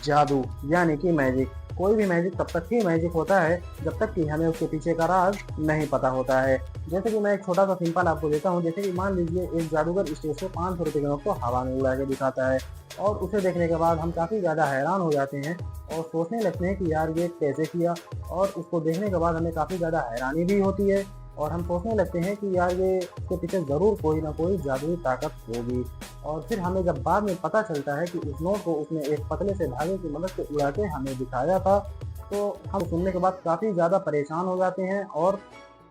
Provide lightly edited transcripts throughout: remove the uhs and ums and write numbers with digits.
जादू यानी कि मैजिक। कोई भी मैजिक तब तक ही मैजिक होता है जब तक कि हमें उसके पीछे का राज नहीं पता होता है। जैसे कि मैं एक छोटा सा सिंपल आपको देता हूँ। जैसे कि मान लीजिए एक जादूगर स्टेज से 500 रुपये के नोट को हवा में उड़ा के दिखाता है, और उसे देखने के बाद हम काफ़ी ज़्यादा हैरान हो जाते हैं और सोचने लगते हैं कि यार ये कैसे किया। और उसको देखने के बाद हमें काफ़ी ज़्यादा हैरानी भी होती है और हम सोचने लगते हैं कि यार ये इसके पीछे ज़रूर कोई ना कोई जादुई ताकत होगी। और फिर हमें जब बाद में पता चलता है कि उस नोट को उसने एक पतले से धागे की मदद से उड़ा के हमें दिखाया था, तो हम सुनने के बाद काफ़ी ज़्यादा परेशान हो जाते हैं और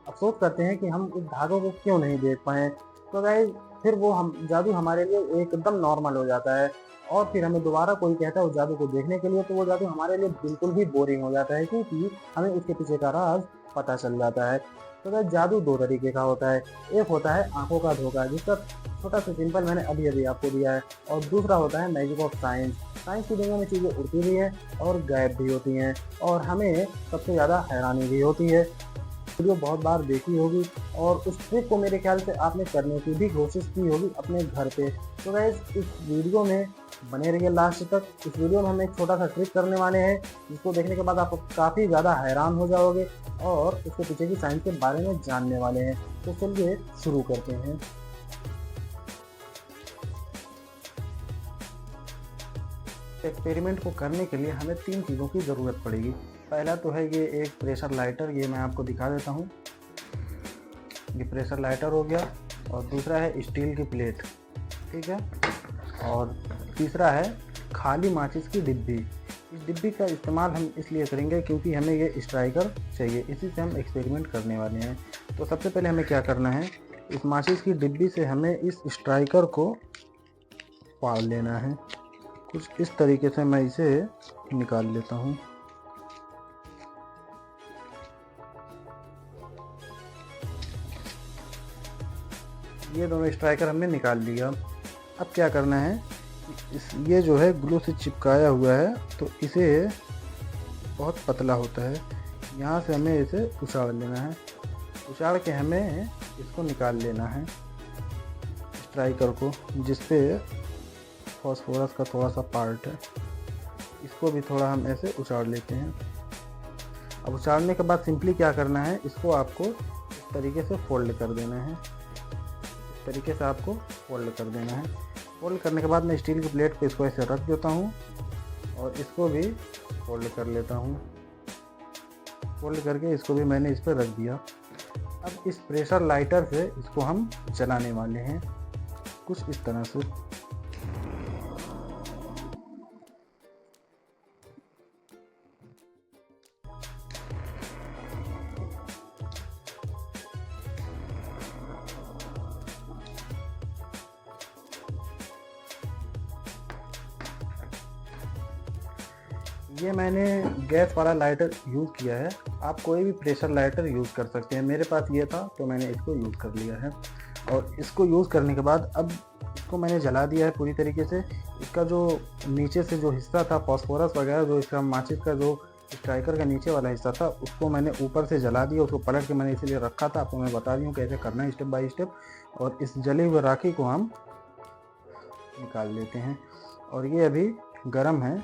अफ़सोस करते हैं कि हम उस धागों को क्यों नहीं देख पाए। तो गाइस फिर वो हम जादू हमारे लिए एकदम नॉर्मल हो जाता है और फिर हमें दोबारा कोई कहता है उस जादू को देखने के लिए, तो वो जादू हमारे लिए बिल्कुल भी बोरिंग हो जाता है, क्योंकि हमें उसके पीछे का राज पता चल जाता है। तो गाइस जादू 2 तरीके का होता है। एक होता है आँखों का धोखा, जिसका छोटा सा सिंपल मैंने अभी-अभी आपको दिया है, और दूसरा होता है मैजिक ऑफ साइंस। साइंस की दुनिया में चीज़ें उड़ती भी हैं और गायब भी होती हैं और हमें सबसे ज़्यादा हैरानी भी होती है। वीडियो बहुत बार देखी होगी और उस ट्रिक को मेरे ख्याल से आपने करने की भी कोशिश की होगी अपने घर पे। तो गाइस इस वीडियो में बने रहिए लास्ट तक। इस वीडियो में हम एक छोटा सा ट्रिक करने वाले हैं जिसको देखने के बाद आप काफ़ी ज़्यादा हैरान हो जाओगे और उसके पीछे की साइंस के बारे में जानने वाले हैं। तो चलिए शुरू करते हैं। एक्सपेरिमेंट को करने के लिए हमें 3 चीज़ों की ज़रूरत पड़ेगी। पहला तो है ये एक प्रेशर लाइटर, ये मैं आपको दिखा देता हूँ। ये प्रेशर लाइटर हो गया, और दूसरा है स्टील की प्लेट, ठीक है, और तीसरा है खाली माचिस की डिब्बी। इस डिब्बी का इस्तेमाल हम इसलिए करेंगे क्योंकि हमें ये स्ट्राइकर चाहिए, इसी से हम एक्सपेरिमेंट करने वाले हैं। तो सबसे पहले हमें क्या करना है, इस माचिस की डिब्बी से हमें इस स्ट्राइकर को फाड़ लेना है। कुछ इस तरीके से मैं इसे निकाल लेता हूँ। ये दोनों स्ट्राइकर हमने निकाल लिया। अब क्या करना है, ये जो है ग्लू से चिपकाया हुआ है, तो इसे बहुत पतला होता है, यहाँ से हमें इसे उछाड़ लेना है। उछाड़ के हमें इसको निकाल लेना है, स्ट्राइकर को, जिस पे फॉस्फोरस का थोड़ा सा पार्ट है, इसको भी थोड़ा हम ऐसे उछाड़ लेते हैं। अब उछाड़ने के बाद सिंपली क्या करना है, इसको आपको इस तरीके से फोल्ड कर देना है। इस तरीके से आपको फोल्ड कर देना है। फोल्ड करने के बाद मैं स्टील की प्लेट पे इसको ऐसे रख देता हूँ और इसको भी फोल्ड कर लेता हूँ। फोल्ड करके इसको भी मैंने इस पर रख दिया। अब इस प्रेशर लाइटर से इसको हम जलाने वाले हैं, कुछ इस तरह से। ये मैंने गैस वाला लाइटर यूज़ किया है, आप कोई भी प्रेशर लाइटर यूज़ कर सकते हैं। मेरे पास ये था तो मैंने इसको यूज़ कर लिया है। और इसको यूज़ करने के बाद अब इसको मैंने जला दिया है पूरी तरीके से। इसका जो नीचे से जो हिस्सा था फॉस्फोरस वगैरह, जो इसका माचिस का जो स्ट्राइकर का नीचे वाला हिस्सा था, उसको मैंने ऊपर से जला दिया। उसको पलट के मैंने इसीलिए रखा था, आपको मैं बता दी हूँ कैसे करना है स्टेप बाय स्टेप। और इस जले हुए राखी को हम निकाल लेते हैं, और ये अभी गर्म है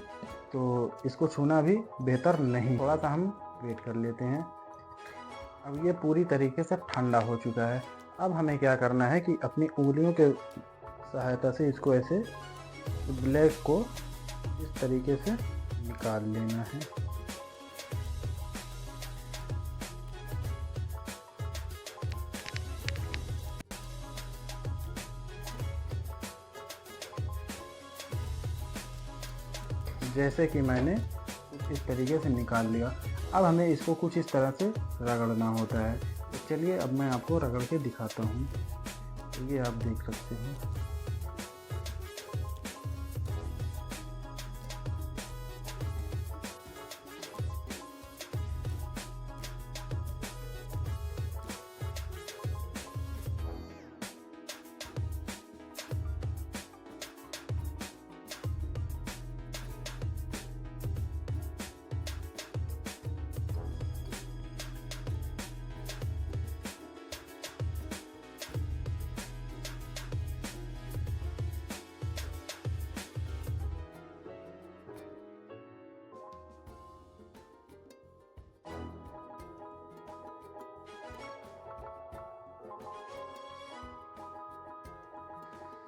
तो इसको छूना भी बेहतर नहीं, थोड़ा सा हम वेट कर लेते हैं। अब ये पूरी तरीके से ठंडा हो चुका है। अब हमें क्या करना है कि अपनी उंगलियों के सहायता से इसको ऐसे ब्लैक को इस तरीके से निकाल लेना है। जैसे कि मैंने कुछ इस तरीके से निकाल लिया। अब हमें इसको कुछ इस तरह से रगड़ना होता है। तो चलिए अब मैं आपको रगड़ के दिखाता हूँ, तो ये आप देख सकते हैं।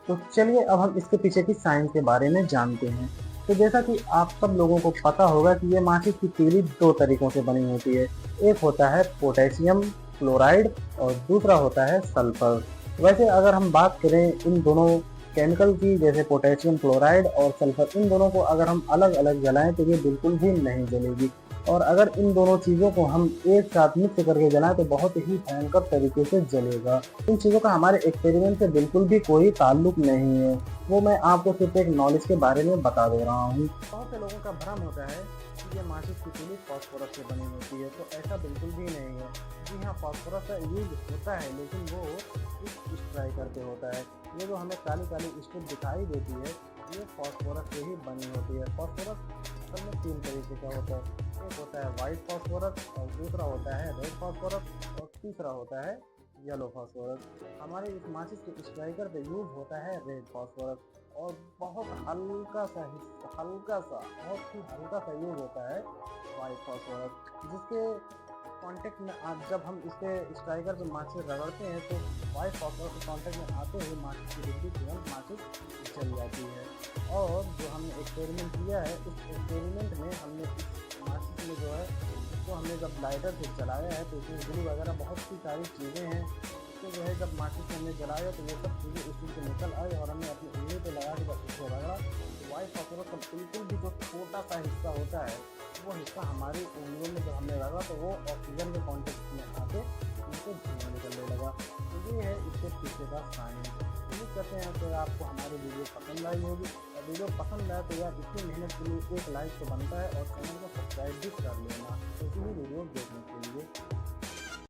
तो चलिए अब हम इसके पीछे की साइंस के बारे में जानते हैं। तो जैसा कि आप सब लोगों को पता होगा कि ये माचिस की तीली 2 तरीकों से बनी होती है। एक होता है पोटेशियम क्लोराइड और दूसरा होता है सल्फर। वैसे अगर हम बात करें इन दोनों केमिकल की, जैसे पोटेशियम क्लोराइड और सल्फर, इन दोनों को अगर हम अलग-अलग जलाएँ तो ये बिल्कुल भी नहीं जलेगी। और अगर इन दोनों चीज़ों को हम एक साथ मिक्स करके जलाएँ तो बहुत ही भयंकर तरीके से जलेगा। इन चीज़ों का हमारे एक्सपेरिमेंट से बिल्कुल भी कोई ताल्लुक नहीं है। वो मैं आपको सिर्फ एक नॉलेज के बारे में बता दे रहा हूँ। बहुत से लोगों का भ्रम होता है कि ये माचिस की तीली फास्फोरस से बनी होती है, तो ऐसा बिल्कुल भी नहीं है। जी हाँ, फास्फोरस का यूज़ होता है, लेकिन वो इस स्ट्राइकर पे होता है। ये जो हमें काली-काली स्ट्रिप दिखाई देती है, ये फास्फोरस से ही बनी होती है। फास्फोरस असल में 3 तरीके का होता है। एक होता है वाइट फास्फोरस और दूसरा होता है रेड फास्फोरस और तीसरा होता है येलो फास्फोरस। हमारे इस माचिस के स्ट्राइकर पे यूज़ होता है रेड फास्फोरस और बहुत हल्का सा बहुत ही हल्का सा यूज़ होता है वाइट फास्फोरस, जिसके कांटेक्ट में जब हम इसके स्ट्राइकर पे माचिस रगड़ते हैं तो वाइट फास्फोरस के कांटेक्ट में आते ही माचिस की डिब्बी तुरंत माचिस जल जाती है। और जो हमने एक्सपेरिमेंट किया है, उस एक्सपेरिमेंट में हमने इस माचिस में जो है, इसको हमने जब लाइटर से जलाया है तो इसमें ग्लू वगैरह बहुत सी सारी चीज़ें हैं। इसको जो है जब माचिस से हमने जलाया तो वो सब चीज़ें उसी से निकल आई और हमने अपनी उंगली पे लगा के जब उसको रगड़ा तो वाइट फास्फोरस का बिल्कुल भी जो छोटा सा हिस्सा होता है, वो हिस्सा हमारी उंगलियों में जब हमने रगड़ा तो वो ऑक्सीजन के कॉन्टेक्ट में आके उनको धुआं निकलने लगा। तो ये है इसके पीछे का साइंस। उम्मीद करते हैं कि आपको हमारी वीडियो पसंद आई होगी। और वीडियो पसंद आए तो यार इतनी मेहनत के लिए एक लाइक तो बनता है और चैनल को सब्सक्राइब भी कर लेना, तो इसी वीडियो देखना।